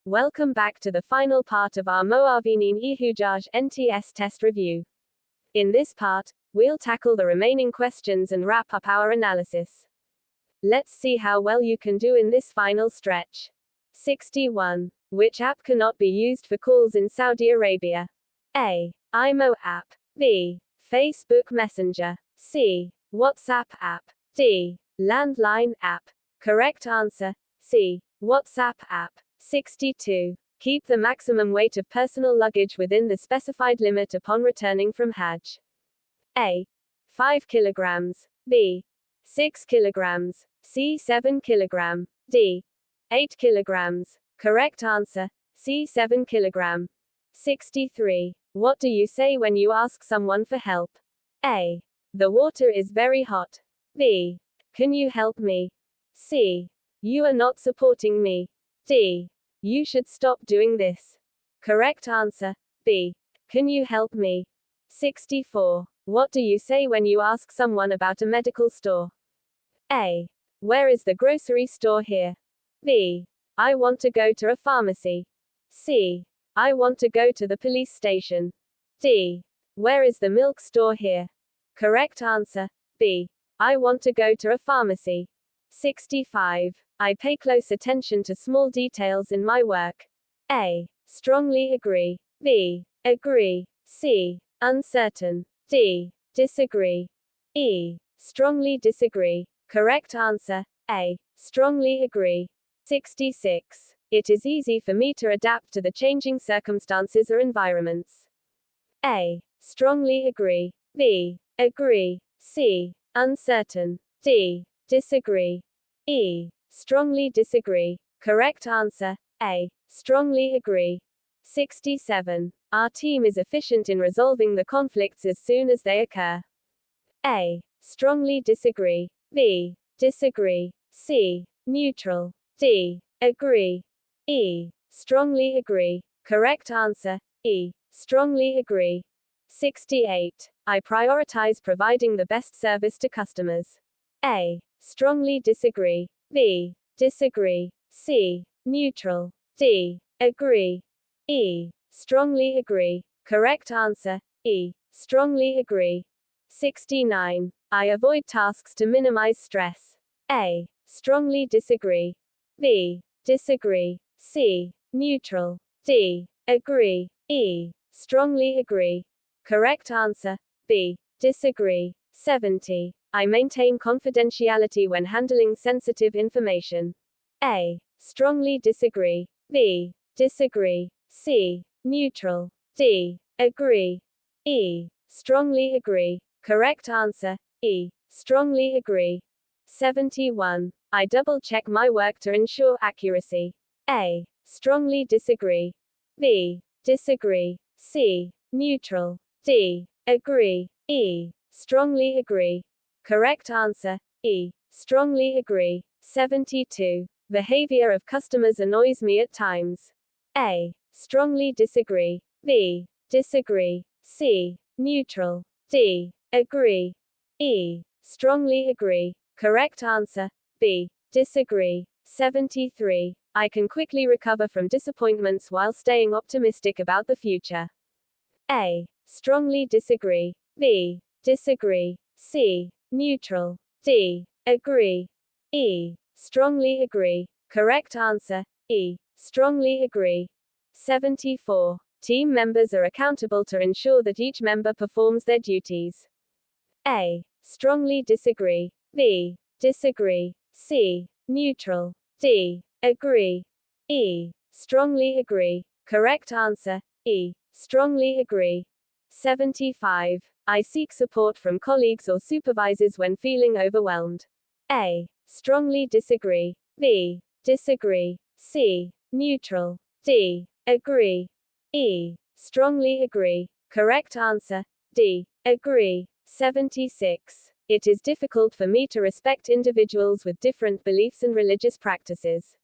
Welcome back to the final part of our Moavineen-e-Hujjaj NTS test review. In this part, we'll tackle the remaining questions and wrap up our analysis. Let's see how well you can do in this final stretch. 61. Which app cannot be used for calls in Saudi Arabia? A. IMO app. B. Facebook Messenger. C. WhatsApp app. D. Landline app. Correct answer, C. WhatsApp app. 62. Keep the maximum weight of personal luggage within the specified limit upon returning from Hajj. A. 5 kilograms. B. 6 kilograms. C. 7 kilogram. D. 8 kilograms. Correct answer, C. 7 kilogram. 63. What do you say when you ask someone for help? A. The water is very hot. B. Can you help me? C. You are not supporting me. D. You should stop doing this. Correct answer, B. Can you help me? 64. What do you say when you ask someone about a medical store? A. Where is the grocery store here? B. I want to go to a pharmacy. C. I want to go to the police station. D. Where is the milk store here? Correct answer, B. I want to go to a pharmacy. 65. I pay close attention to small details in my work. A. Strongly agree. B. Agree. C. Uncertain. D. Disagree. E. Strongly disagree. Correct answer, A. Strongly agree. 66. It is easy for me to adapt to the changing circumstances or environments. A. Strongly agree. B. Agree. C. Uncertain. D. Disagree. E. Strongly disagree. Correct answer, A. Strongly agree. 67. Our team is efficient in resolving the conflicts as soon as they occur. A. Strongly disagree. B. Disagree. C. Neutral. D. Agree. E. Strongly agree. Correct answer, E. Strongly agree. 68. I prioritize providing the best service to customers. A. Strongly disagree. B. Disagree. C. Neutral. D. Agree. E. Strongly agree. Correct answer, E. Strongly agree. 69. I avoid tasks to minimize stress. A. Strongly disagree. B. Disagree. C. Neutral. D. Agree. E. Strongly agree. Correct answer, B. Disagree. 70. I maintain confidentiality when handling sensitive information. A. Strongly disagree. B. Disagree. C. Neutral. D. Agree. E. Strongly agree. Correct answer, E. Strongly agree. 71. I double check my work to ensure accuracy. A. Strongly disagree. B. Disagree. C. Neutral. D. Agree. E. Strongly agree. Correct answer, E. Strongly agree. 72. Behavior of customers annoys me at times. A. Strongly disagree. B. Disagree. C. Neutral. D. Agree. E. Strongly agree. Correct answer, B. Disagree. 73. I can quickly recover from disappointments while staying optimistic about the future. A. Strongly disagree. B. Disagree. C. Neutral. D. Agree. E. Strongly agree. Correct answer, E. Strongly agree. 74. Team members are accountable to ensure that each member performs their duties. A. Strongly disagree. B. Disagree. C. Neutral. D. Agree. E. Strongly agree. Correct answer, E. Strongly agree. 75. I seek support from colleagues or supervisors when feeling overwhelmed. A. Strongly disagree. B. Disagree. C. Neutral. D. Agree. E. Strongly agree. Correct answer, D. Agree. 76. It is difficult for me to respect individuals with different beliefs and religious practices.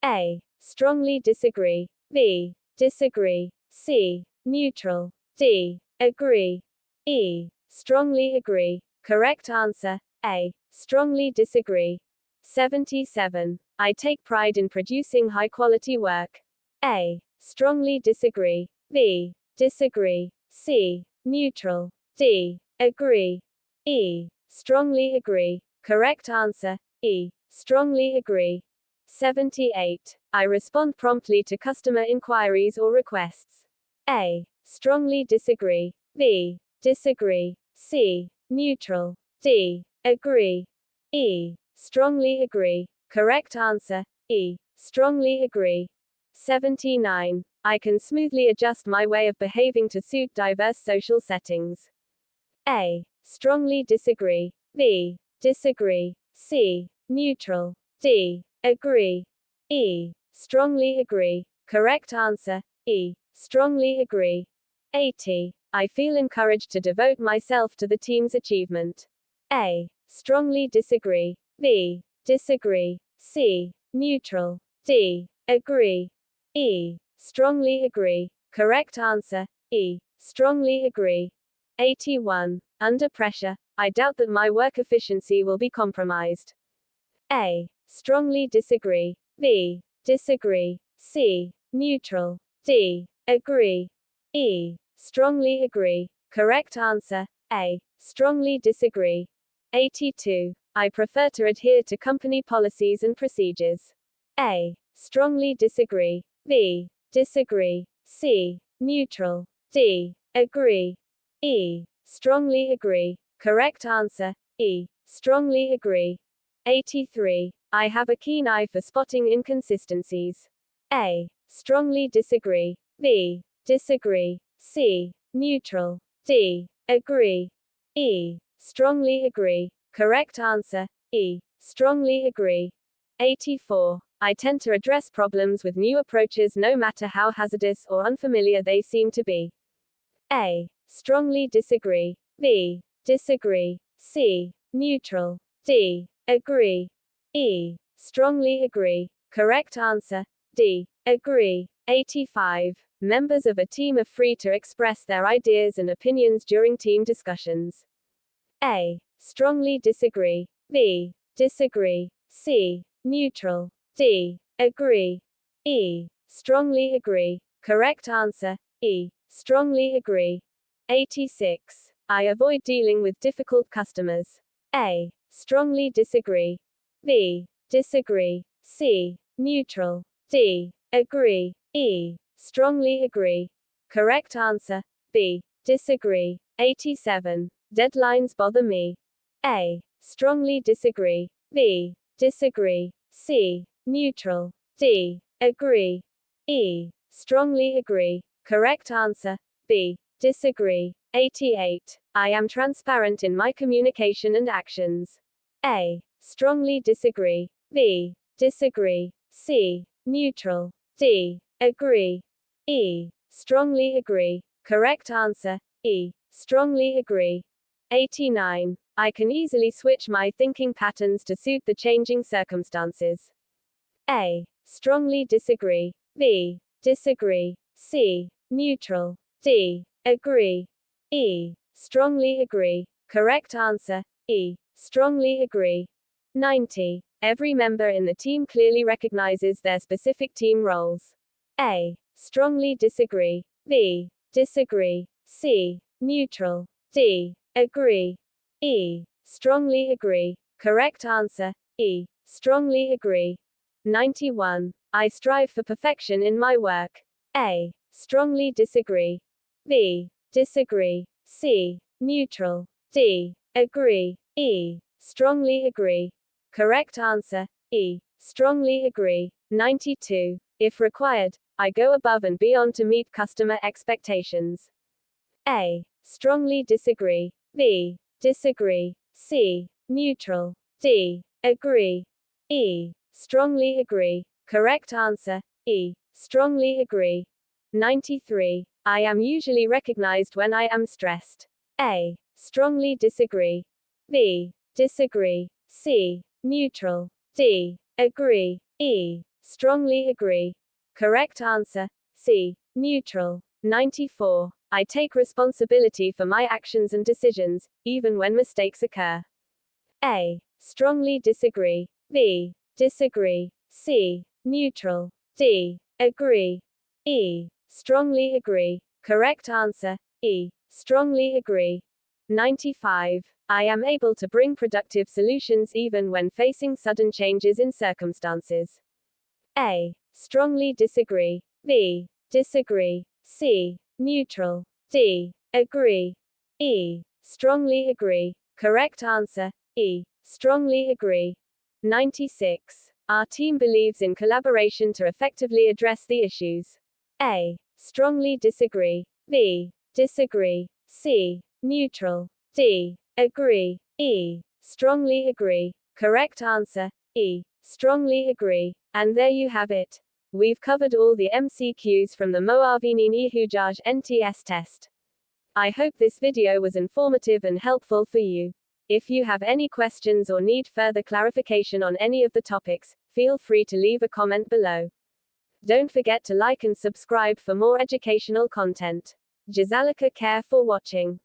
A. Strongly disagree. B. Disagree. C. Neutral. D. Agree. E. Strongly agree. Correct answer, A. Strongly disagree. 77. I take pride in producing high quality work. A. Strongly disagree. B. Disagree. C. Neutral. D. Agree. E. Strongly agree. Correct answer, E. Strongly agree. 78. I respond promptly to customer inquiries or requests. A. Strongly disagree. B. Disagree. C. Neutral. D. Agree. E. Strongly agree. Correct answer, E. Strongly agree. 79. I can smoothly adjust my way of behaving to suit diverse social settings. A. Strongly disagree. B. Disagree. C. Neutral. D. Agree. E. Strongly agree. Correct answer, E. Strongly agree. 80. I feel encouraged to devote myself to the team's achievement. A. Strongly disagree. B. Disagree. C. Neutral. D. Agree. E. Strongly agree. Correct answer, E. Strongly agree. 81. Under pressure, I doubt that my work efficiency will be compromised. A. Strongly disagree. B. Disagree. C. Neutral. D. Agree. E. Strongly agree. Correct answer, A. Strongly disagree. 82. I prefer to adhere to company policies and procedures. A. Strongly disagree. B. Disagree. C. Neutral. D. Agree. E. Strongly agree. Correct answer, E. Strongly agree. 83. I have a keen eye for spotting inconsistencies. A. Strongly disagree. B. Disagree. C. Neutral. D. Agree. E. Strongly agree. Correct answer, E. Strongly agree. 84. I tend to address problems with new approaches no matter how hazardous or unfamiliar they seem to be. A. Strongly disagree. B. Disagree. C. Neutral. D. Agree. E. Strongly agree. Correct answer, D. Agree. 85. Members of a team are free to express their ideas and opinions during team discussions. A. Strongly disagree. B. Disagree. C. Neutral. D. Agree. E. Strongly agree. Correct answer, E. Strongly agree. 86. I avoid dealing with difficult customers. A. Strongly disagree. B. Disagree. C. Neutral. D. Agree. E. Strongly agree. Correct answer, B. Disagree. 87. Deadlines bother me. A. Strongly disagree. B. Disagree. C. Neutral. D. Agree. E. Strongly agree. Correct answer, B. Disagree. 88. I am transparent in my communication and actions. A. Strongly disagree. B. Disagree. C. Neutral. D. Agree. E. Strongly agree. Correct answer, E. Strongly agree. 89. I can easily switch my thinking patterns to suit the changing circumstances. A. Strongly disagree. B. Disagree. C. Neutral. D. Agree. E. Strongly agree. Correct answer, E. Strongly agree. 90. Every member in the team clearly recognizes their specific team roles. A. Strongly disagree. B. Disagree. C. Neutral. D. Agree. E. Strongly agree. Correct answer, E. Strongly agree. 91. I strive for perfection in my work. A. Strongly disagree. B. Disagree. C. Neutral. D. Agree. E. Strongly agree. Correct answer, E. Strongly agree. 92. If required, I go above and beyond to meet customer expectations. A. Strongly disagree. B. Disagree. C. Neutral. D. Agree. E. Strongly agree. Correct answer, E. Strongly agree. 93. I am usually recognized when I am stressed. A. Strongly disagree. B. Disagree. C. Neutral. D. Agree. E. Strongly agree. Correct answer, C. Neutral. 94. I take responsibility for my actions and decisions, even when mistakes occur. A. Strongly disagree. B. Disagree. C. Neutral. D. Agree. E. Strongly agree. Correct answer, E. Strongly agree. 95. I am able to bring productive solutions even when facing sudden changes in circumstances. A. Strongly disagree. B. Disagree. C. Neutral. D. Agree. E. Strongly agree. Correct answer, E. Strongly agree. 96. Our team believes in collaboration to effectively address the issues. A. Strongly disagree. B. Disagree. C. Neutral. D. Agree. E. Strongly agree. Correct answer, E. Strongly agree. And there you have it. We've covered all the MCQs from the Moavineen-e-Hujjaj NTS test. I hope this video was informative and helpful for you. If you have any questions or need further clarification on any of the topics, feel free to leave a comment below. Don't forget to like and subscribe for more educational content. Jazakallah khair for watching.